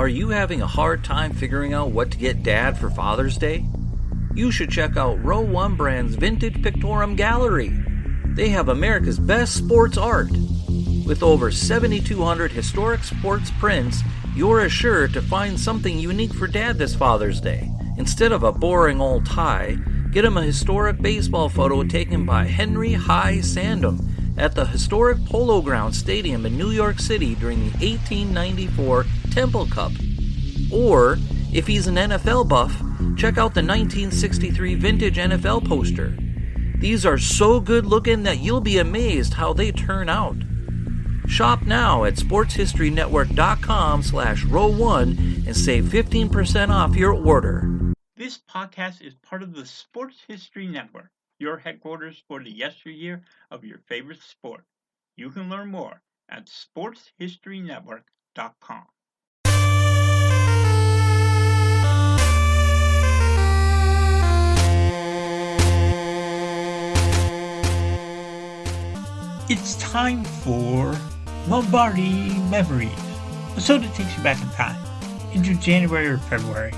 Are you having a hard time figuring out what to get Dad for Father's Day? You should check out Row 1 Brand's Vintage Pictorum Gallery. They have America's best sports art. With over 7,200 historic sports prints, you're assured to find something unique for Dad this Father's Day. Instead of a boring old tie, get him a historic baseball photo taken by Henry High Sandham at the historic Polo Grounds Stadium in New York City during the 1894 Temple Cup. Or, if he's an NFL buff, check out the 1963 vintage NFL poster. These are so good looking that you'll be amazed how they turn out. Shop now at sportshistorynetwork.com/row1 and save 15% off your order. This podcast is part of the Sports History Network, your headquarters for the yesteryear of your favorite sport. You can learn more at sportshistorynetwork.com. It's time for Lombardi Memories, a show that takes you back in time, into January or February,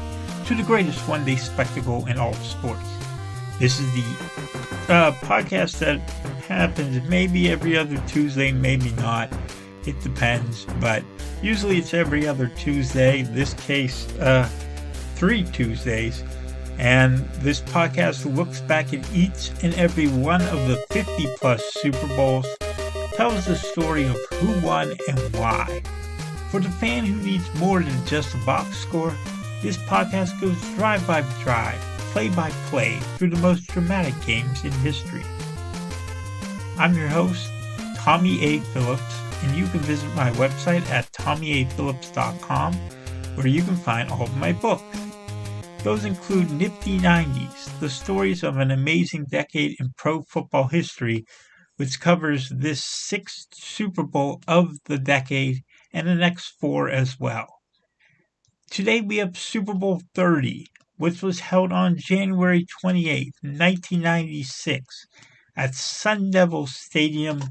to the greatest one-day spectacle in all of sports. This is the podcast that happens maybe every other Tuesday, maybe not. It depends, but usually it's every other Tuesday. In this case, 3 Tuesdays. And this podcast looks back at each and every one of the 50-plus Super Bowls, tells the story of who won and why. For the fan who needs more than just a box score, this podcast goes drive by drive, play by play, through the most dramatic games in history. I'm your host, Tommy A. Phillips, and you can visit my website at tommyaphillips.com, where you can find all of my books. Those include Nifty 90s, the stories of an amazing decade in pro football history, which covers this 6th Super Bowl of the decade and the next 4 as well. Today we have Super Bowl 30, which was held on January 28, 1996, at Sun Devil Stadium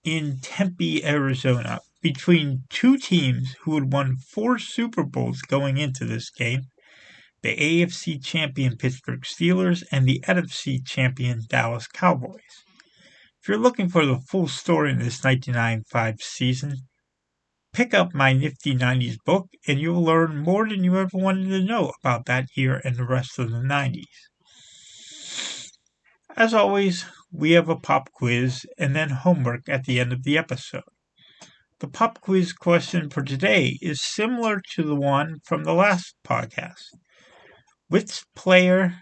in Tempe, Arizona, between two teams who had won 4 Super Bowls going into this game, the AFC champion Pittsburgh Steelers and the NFC champion Dallas Cowboys. If you're looking for the full story in this 1995 season, pick up my Nifty 90s book and you'll learn more than you ever wanted to know about that year and the rest of the 90s. As always, we have a pop quiz and then homework at the end of the episode. The pop quiz question for today is similar to the one from the last podcast. Which player,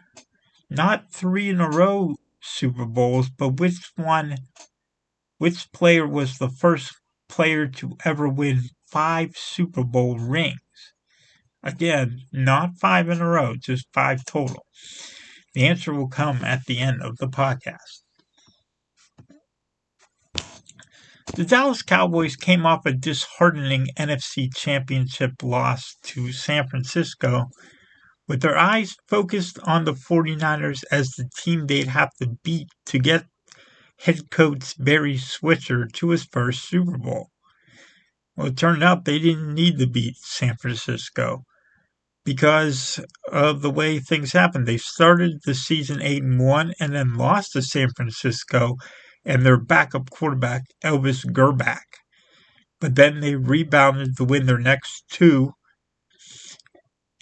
not 3 in a row Super Bowls, but which player was the first player to ever win 5 Super Bowl rings? Again, not 5 in a row, just 5 total. The answer will come at the end of the podcast. The Dallas Cowboys came off a disheartening NFC Championship loss to San Francisco, with their eyes focused on the 49ers as the team they'd have to beat to get head coach Barry Switzer to his first Super Bowl. Well, it turned out they didn't need to beat San Francisco because of the way things happened. They started the season 8-1 and then lost to San Francisco and their backup quarterback, Elvis Grbac. But then they rebounded to win their next 2.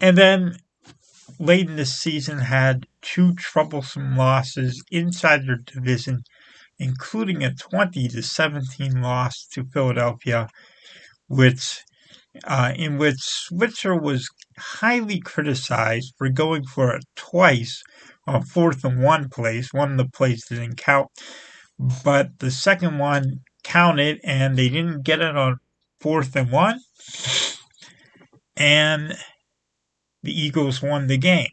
And then late in the season had 2 troublesome losses inside their division, including a 20-17 loss to Philadelphia, in which Switzer was highly criticized for going for it twice on 4th and 1 plays. One of the plays didn't count, but the second one counted, and they didn't get it on 4th and 1, and the Eagles won the game.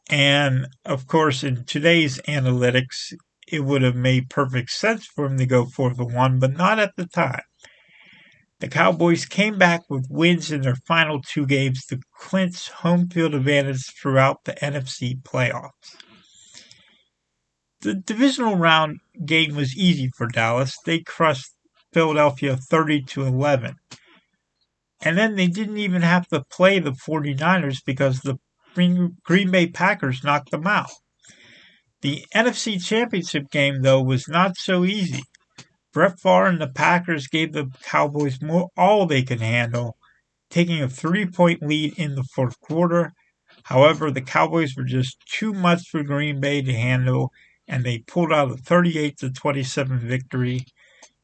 And, of course, in today's analytics, it would have made perfect sense for him to go 4th and 1, but not at the time. The Cowboys came back with wins in their final 2 games to clinch home field advantage throughout the NFC playoffs. The divisional round game was easy for Dallas. They crushed Philadelphia 30-11. And then they didn't even have to play the 49ers because the Green Bay Packers knocked them out. The NFC Championship game, though, was not so easy. Brett Favre and the Packers gave the Cowboys all they could handle, taking a 3-point lead in the fourth quarter. However, the Cowboys were just too much for Green Bay to handle, and they pulled out a 38-27 victory.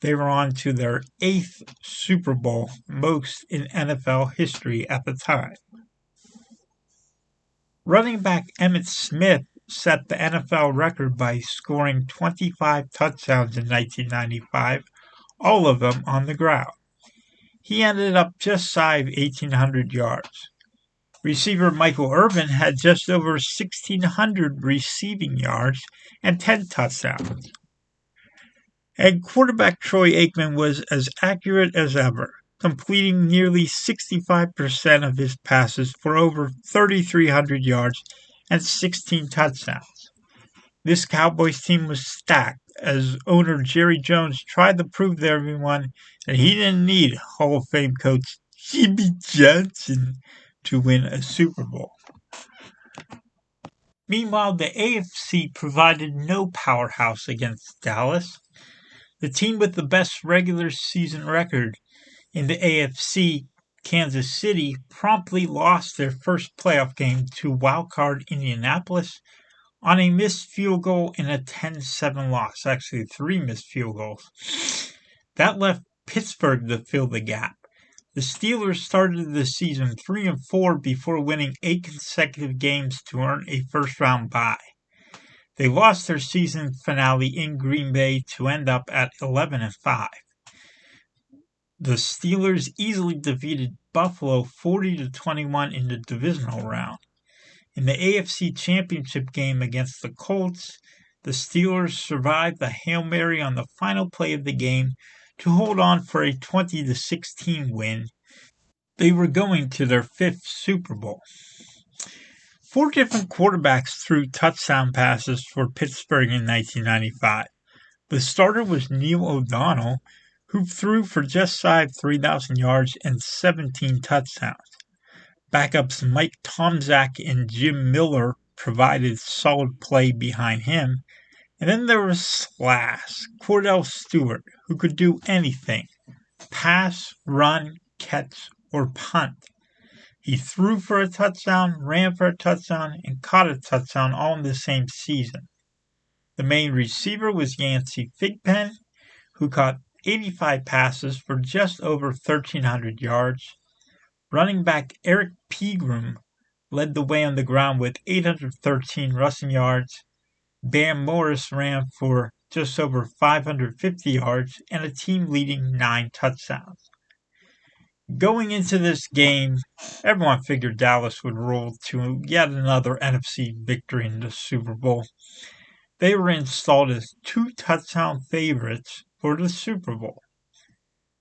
They were on to their 8th Super Bowl, most in NFL history at the time. Running back Emmitt Smith set the NFL record by scoring 25 touchdowns in 1995, all of them on the ground. He ended up just shy of 1,800 yards. Receiver Michael Irvin had just over 1,600 receiving yards and 10 touchdowns. And quarterback Troy Aikman was as accurate as ever, completing nearly 65% of his passes for over 3,300 yards and 16 touchdowns. This Cowboys team was stacked as owner Jerry Jones tried to prove to everyone that he didn't need Hall of Fame coach Jimmy Johnson to win a Super Bowl. Meanwhile, the AFC provided no powerhouse against Dallas. The team with the best regular season record in the AFC, Kansas City, promptly lost their first playoff game to wildcard Indianapolis on a missed field goal in a 10-7 loss. Actually, 3 missed field goals. That left Pittsburgh to fill the gap. The Steelers started the season 3-4 before winning 8 consecutive games to earn a first-round bye. They lost their season finale in Green Bay to end up at 11-5. The Steelers easily defeated Buffalo 40-21 in the divisional round. In the AFC Championship game against the Colts, the Steelers survived the Hail Mary on the final play of the game to hold on for a 20-16 win. They were going to their 5th Super Bowl. 4 different quarterbacks threw touchdown passes for Pittsburgh in 1995. The starter was Neil O'Donnell, who threw for just shy of 3,000 yards and 17 touchdowns. Backups Mike Tomczak and Jim Miller provided solid play behind him. And then there was Slash, Cordell Stewart, who could do anything: pass, run, catch, or punt. He threw for a touchdown, ran for a touchdown, and caught a touchdown all in the same season. The main receiver was Yancey Thigpen, who caught 85 passes for just over 1,300 yards. Running back Eric Pegram led the way on the ground with 813 rushing yards. Bam Morris ran for just over 550 yards and a team-leading 9 touchdowns. Going into this game, everyone figured Dallas would roll to yet another NFC victory in the Super Bowl. They were installed as 2-touchdown favorites for the Super Bowl.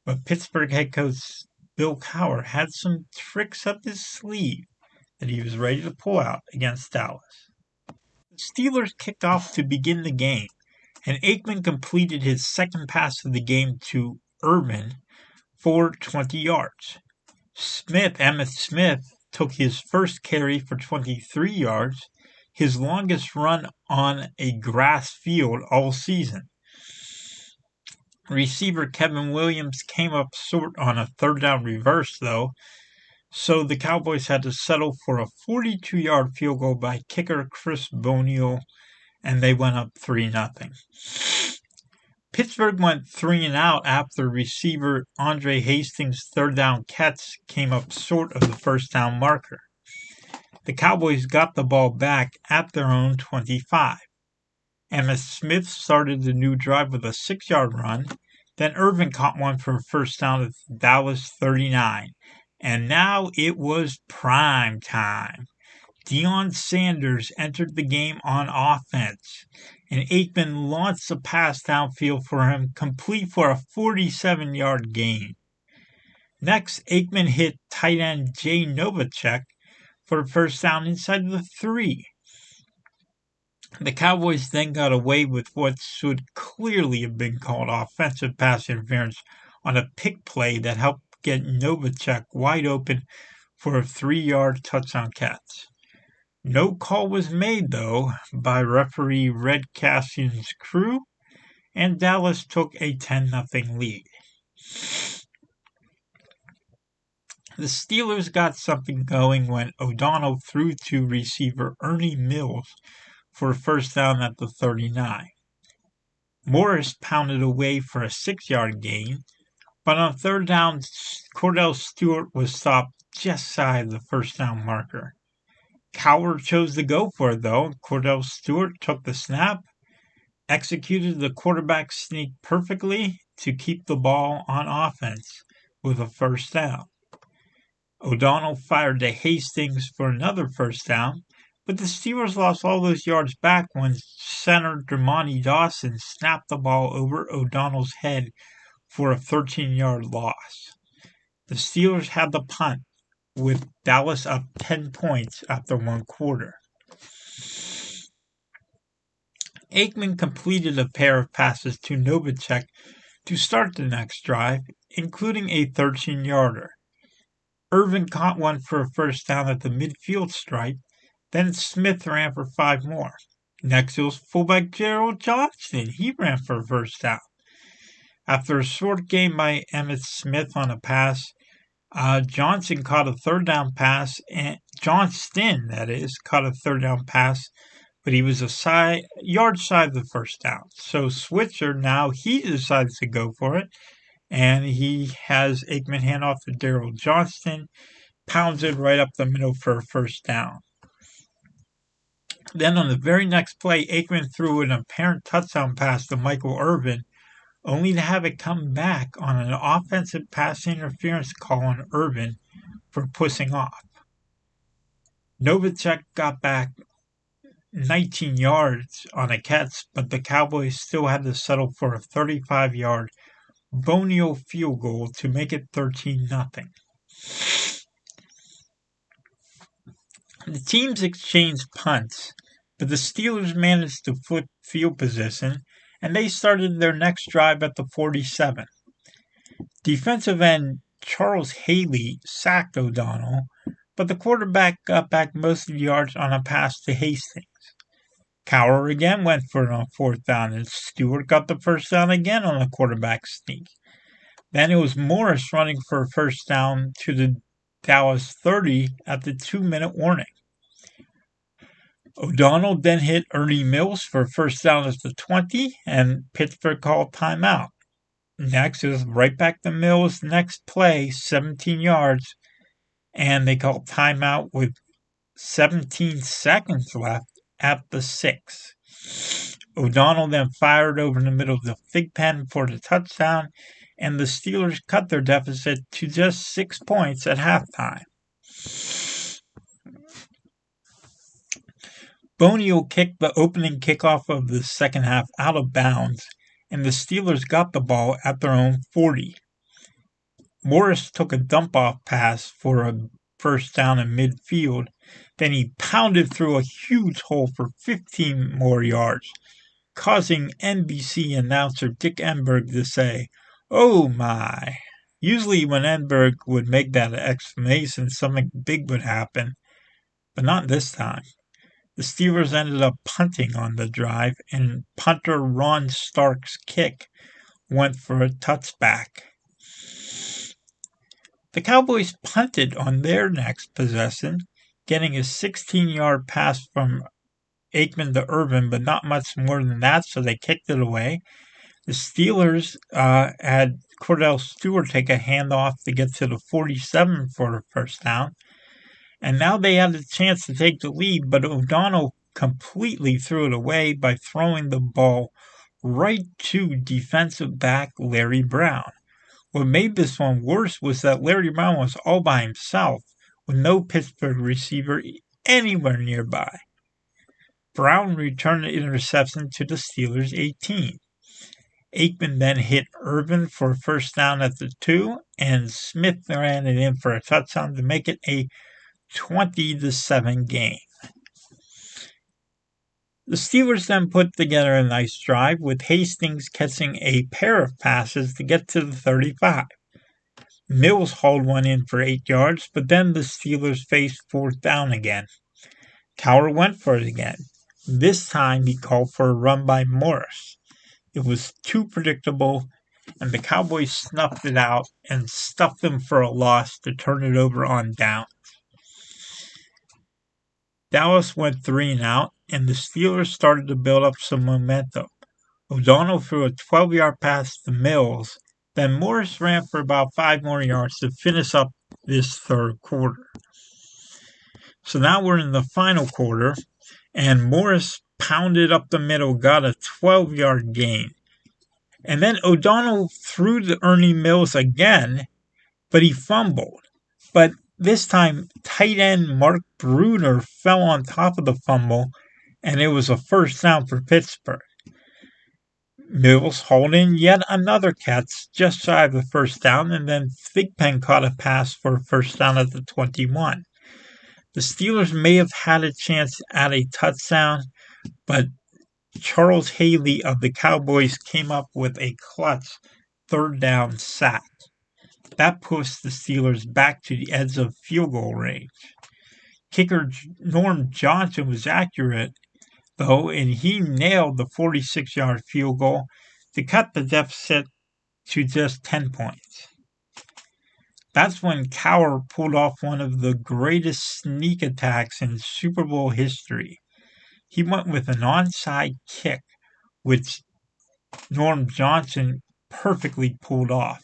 But Pittsburgh head coach Bill Cowher had some tricks up his sleeve that he was ready to pull out against Dallas. The Steelers kicked off to begin the game, and Aikman completed his second pass of the game to Irvin for 20 yards. Emmitt Smith, took his first carry for 23 yards, his longest run on a grass field all season. Receiver Kevin Williams came up short on a 3rd down reverse, though, so the Cowboys had to settle for a 42-yard field goal by kicker Chris Boniel, and they went up 3-0. Pittsburgh went 3-and-out after receiver Andre Hastings' 3rd down catch came up short of the first down marker. The Cowboys got the ball back at their own 25. Emmitt Smith started the new drive with a 6-yard run. Then Irvin caught one for a first down at Dallas 39. And now it was prime time. Deion Sanders entered the game on offense, and Aikman launched a pass downfield for him, complete for a 47-yard gain. Next, Aikman hit tight end Jay Novacek for a first down inside the 3. The Cowboys then got away with what should clearly have been called offensive pass interference on a pick play that helped get Novacek wide open for a 3-yard touchdown catch. No call was made, though, by referee Red Cassian's crew, and Dallas took a 10-0 lead. The Steelers got something going when O'Donnell threw to receiver Ernie Mills for a first down at the 39. Morris pounded away for a 6-yard gain, but on third down, Cordell Stewart was stopped just shy of the first down marker. Cowher chose to go for it, though. Cordell Stewart took the snap, executed the quarterback sneak perfectly to keep the ball on offense with a first down. O'Donnell fired to Hastings for another first down, but the Steelers lost all those yards back when center Dermontti Dawson snapped the ball over O'Donnell's head for a 13-yard loss. The Steelers had the punt, with Dallas up 10 points after one quarter. Aikman completed a pair of passes to Novacek to start the next drive, including a 13-yarder. Irvin caught one for a first down at the midfield stripe, then Smith ran for 5 more. Next, it was fullback Gerald Johnston. He ran for a first down. After a short gain by Emmitt Smith on a pass, Johnson caught a third down pass, and Johnston, that is, caught a third down pass, but he was a yard shy of the first down. So Switzer, now he decides to go for it, and he has Aikman hand off to Darrell Johnston, pounds it right up the middle for a first down. Then on the very next play, Aikman threw an apparent touchdown pass to Michael Irvin, only to have it come back on an offensive pass interference call on Irvin for pushing off. Novacek got back 19 yards on a catch, but the Cowboys still had to settle for a 35-yard Bonio field goal to make it 13-0. The teams exchanged punts, but the Steelers managed to flip field position, and they started their next drive at the 47. Defensive end Charles Haley sacked O'Donnell, but the quarterback got back most of the yards on a pass to Hastings. Cowher again went for it on fourth down, and Stewart got the first down again on a quarterback sneak. Then it was Morris running for a first down to the Dallas 30 at the 2-minute warning. O'Donnell then hit Ernie Mills for a first down at the 20, and Pittsburgh called timeout. Next, it was right back to Mills' next play, 17 yards, and they called timeout with 17 seconds left at the 6. O'Donnell then fired over the middle of the fig pen for the touchdown, and the Steelers cut their deficit to just 6 points at halftime. Bonio kicked the opening kickoff of the second half out of bounds, and the Steelers got the ball at their own 40. Morris took a dump-off pass for a first down in midfield, then he pounded through a huge hole for 15 more yards, causing NBC announcer Dick Enberg to say, "Oh my." Usually when Enberg would make that exclamation, something big would happen, but not this time. The Steelers ended up punting on the drive, and punter Ron Stark's kick went for a touchback. The Cowboys punted on their next possession, getting a 16-yard pass from Aikman to Irvin, but not much more than that, so they kicked it away. The Steelers had Cordell Stewart take a handoff to get to the 47 for the first down. And now they had a chance to take the lead, but O'Donnell completely threw it away by throwing the ball right to defensive back Larry Brown. What made this one worse was that Larry Brown was all by himself, with no Pittsburgh receiver anywhere nearby. Brown returned the interception to the Steelers' 18. Aikman then hit Irvin for a first down at the 2, and Smith ran it in for a touchdown to make it a 20-7 game. The Steelers then put together a nice drive, with Hastings catching a pair of passes to get to the 35. Mills hauled one in for 8 yards, but then the Steelers faced 4th down again. Cowher went for it again. This time he called for a run by Morris. It was too predictable, and the Cowboys snuffed it out and stuffed them for a loss to turn it over on down. Dallas went 3 and out, and the Steelers started to build up some momentum. O'Donnell threw a 12-yard pass to Mills. Then Morris ran for about 5 more yards to finish up this third quarter. So now we're in the final quarter, and Morris pounded up the middle, got a 12-yard gain. And then O'Donnell threw to Ernie Mills again, but he fumbled. But this time, tight end Mark Bruner fell on top of the fumble, and it was a first down for Pittsburgh. Mills hauled in yet another catch just shy of the first down, and then Thigpen caught a pass for a first down at the 21. The Steelers may have had a chance at a touchdown, but Charles Haley of the Cowboys came up with a clutch third down sack. That pushed the Steelers back to the edge of field goal range. Kicker Norm Johnson was accurate, though, and he nailed the 46-yard field goal to cut the deficit to just 10 points. That's when Cowher pulled off one of the greatest sneak attacks in Super Bowl history. He went with an onside kick, which Norm Johnson perfectly pulled off.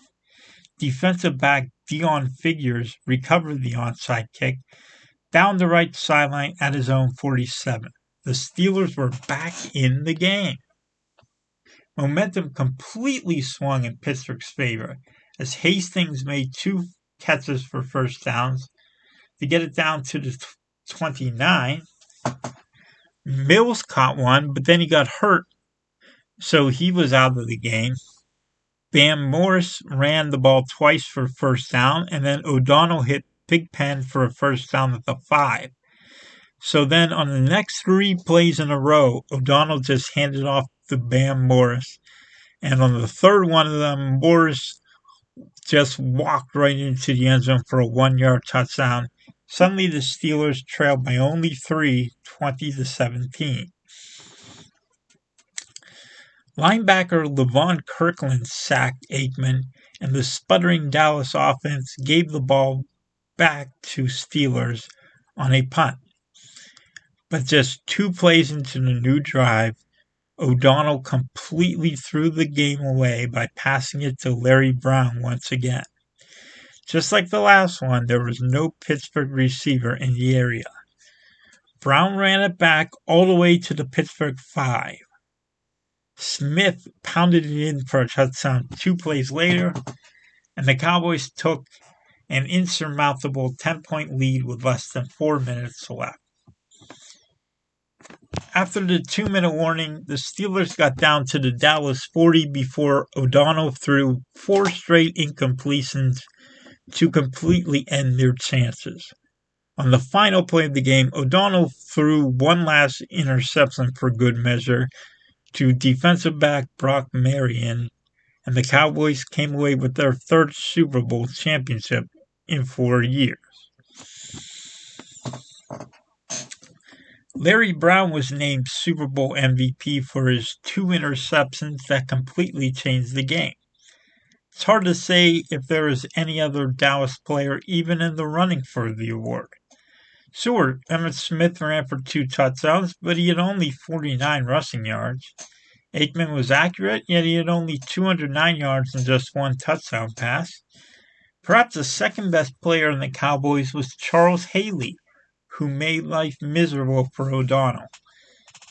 Defensive back Dion Figures recovered the onside kick down the right sideline at his own 47. The Steelers were back in the game. Momentum completely swung in Pittsburgh's favor as Hastings made 2 catches for first downs to get it down to the 29. Mills caught one, but then he got hurt, so he was out of the game. Bam Morris ran the ball twice for first down, and then O'Donnell hit Thigpen for a first down at the 5. So then on the next 3 plays in a row, O'Donnell just handed off to Bam Morris. And on the third one of them, Morris just walked right into the end zone for a 1-yard touchdown. Suddenly the Steelers trailed by only 3, 20-17. Linebacker Levon Kirkland sacked Aikman, and the sputtering Dallas offense gave the ball back to Steelers on a punt. But just 2 plays into the new drive, O'Donnell completely threw the game away by passing it to Larry Brown once again. Just like the last one, there was no Pittsburgh receiver in the area. Brown ran it back all the way to the Pittsburgh 5. Smith pounded it in for a touchdown 2 plays later, and the Cowboys took an insurmountable 10-point lead with less than 4 minutes left. After the 2-minute warning, the Steelers got down to the Dallas 40 before O'Donnell threw 4 straight incompletions to completely end their chances. On the final play of the game, O'Donnell threw one last interception for good measure to defensive back Brock Marion, and the Cowboys came away with their 3rd Super Bowl championship in 4 years. Larry Brown was named Super Bowl MVP for his 2 interceptions that completely changed the game. It's hard to say if there is any other Dallas player even in the running for the award. Sure, Emmitt Smith ran for 2 touchdowns, but he had only 49 rushing yards. Aikman was accurate, yet he had only 209 yards and just 1 touchdown pass. Perhaps the second best player in the Cowboys was Charles Haley, who made life miserable for O'Donnell.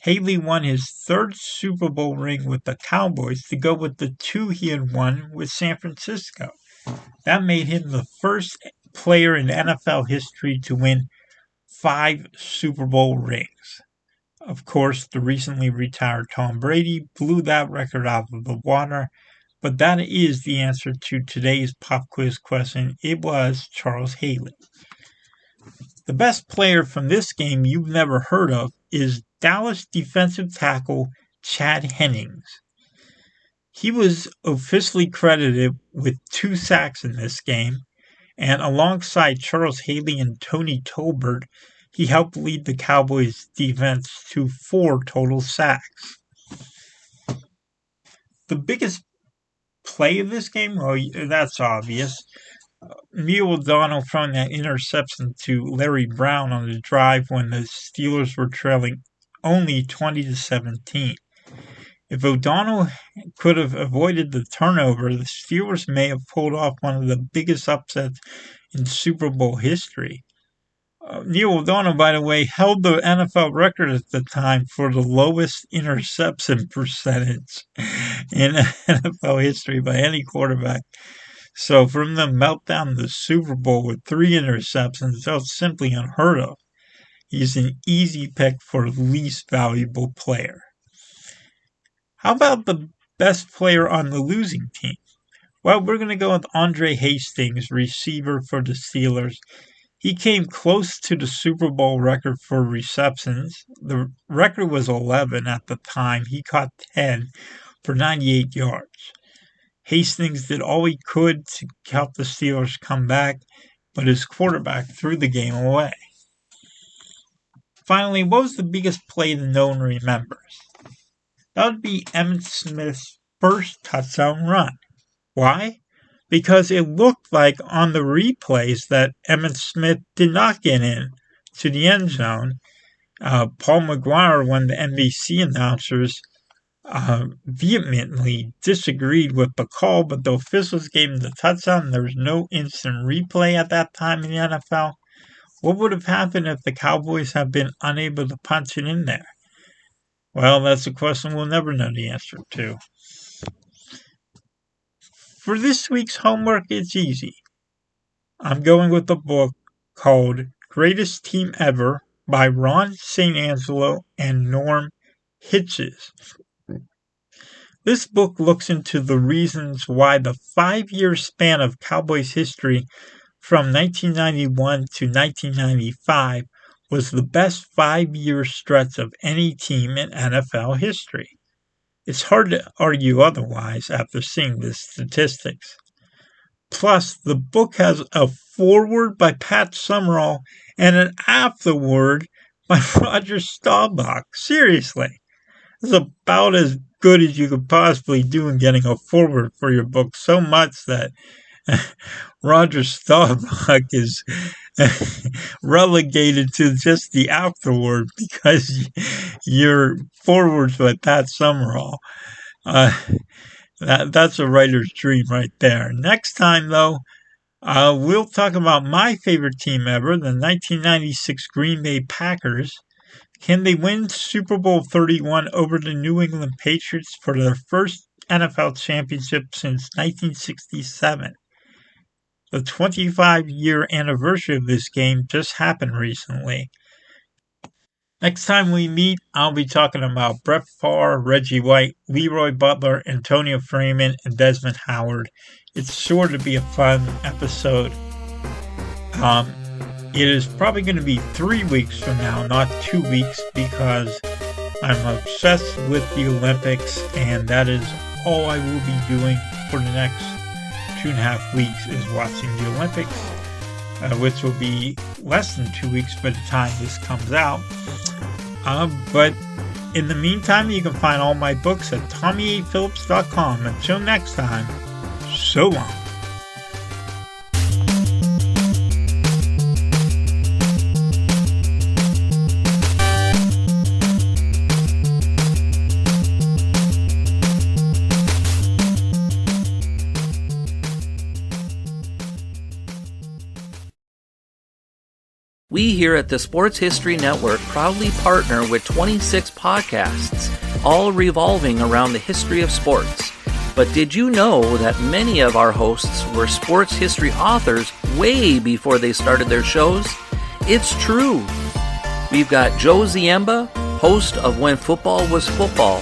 Haley won his 3rd Super Bowl ring with the Cowboys to go with the 2 he had won with San Francisco. That made him the first player in NFL history to win 5 Super Bowl rings. Of course, the recently retired Tom Brady blew that record out of the water, but that is the answer to today's pop quiz question. It was Charles Haley. The best player from this game you've never heard of is Dallas defensive tackle Chad Hennings. He was officially credited with 2 sacks in this game, and alongside Charles Haley and Tony Tolbert, he helped lead the Cowboys' defense to 4 total sacks. The biggest play of this game, well, that's obvious. Neil O'Donnell throwing that interception to Larry Brown on the drive when the Steelers were trailing only 20-17. If O'Donnell could have avoided the turnover, the Steelers may have pulled off one of the biggest upsets in Super Bowl history. Neil O'Donnell, by the way, held the NFL record at the time for the lowest interception percentage in NFL history by any quarterback. So for him to melt down the Super Bowl with 3 interceptions, that was simply unheard of. He's an easy pick for least valuable player. How about the best player on the losing team? Well, we're going to go with Andre Hastings, receiver for the Steelers. He came close to the Super Bowl record for receptions. The record was 11 at the time. He caught 10 for 98 yards. Hastings did all he could to help the Steelers come back, but his quarterback threw the game away. Finally, what was the biggest play that no one remembers? That would be Emmitt Smith's first touchdown run. Why? Because it looked like on the replays that Emmitt Smith did not get in to the end zone. Paul McGuire, one of the NBC announcers, vehemently disagreed with the call, but the officials gave him the touchdown. There was no instant replay at that time in the NFL. What would have happened if the Cowboys had been unable to punch it in there? Well, that's a question we'll never know the answer to. For this week's homework, it's easy. I'm going with a book called Greatest Team Ever by Ron St. Angelo and Norm Hitches. This book looks into the reasons why the 5-year span of Cowboys history from 1991 to 1995 was the best 5-year stretch of any team in NFL history. It's hard to argue otherwise after seeing the statistics. Plus, the book has a foreword by Pat Summerall and an afterword by Roger Staubach. Seriously, it's about as good as you could possibly do in getting a foreword for your book, so much that Roger Staubach is relegated to just the afterword because your foreword's by Pat Summerall. That's a writer's dream right there. Next time, though, we'll talk about my favorite team ever, the 1996 Green Bay Packers. Can they win Super Bowl 31 over the New England Patriots for their first NFL championship since 1967? The 25-year anniversary of this game just happened recently. Next time we meet, I'll be talking about Brett Favre, Reggie White, Leroy Butler, Antonio Freeman, and Desmond Howard. It's sure to be a fun episode. It is probably going to be 3 weeks from now, not 2 weeks, because I'm obsessed with the Olympics, and that is all I will be doing for the next 2.5 weeks is watching the Olympics, which will be less than 2 weeks by the time this comes out. But in the meantime, you can find all my books at TommyAPhillips.com. Until next time, so long. We here at the Sports History Network proudly partner with 26 podcasts, all revolving around the history of sports. But did you know that many of our hosts were sports history authors way before they started their shows? It's true. We've got Joe Ziemba, host of When Football Was Football,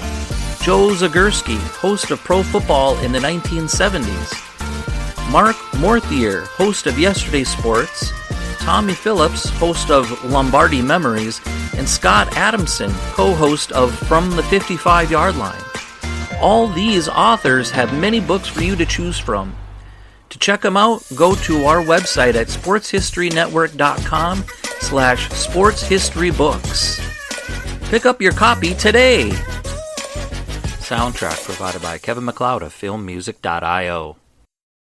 Joe Zagurski, host of Pro Football in the 1970s, Mark Morthier, host of Yesterday Sports, Tommy Phillips, host of Lombardi Memories, and Scott Adamson, co-host of From the 55-Yard Line. All these authors have many books for you to choose from. To check them out, go to our website at sportshistorynetwork.com/sportshistorybooks. Pick up your copy today. Soundtrack provided by Kevin MacLeod of filmmusic.io.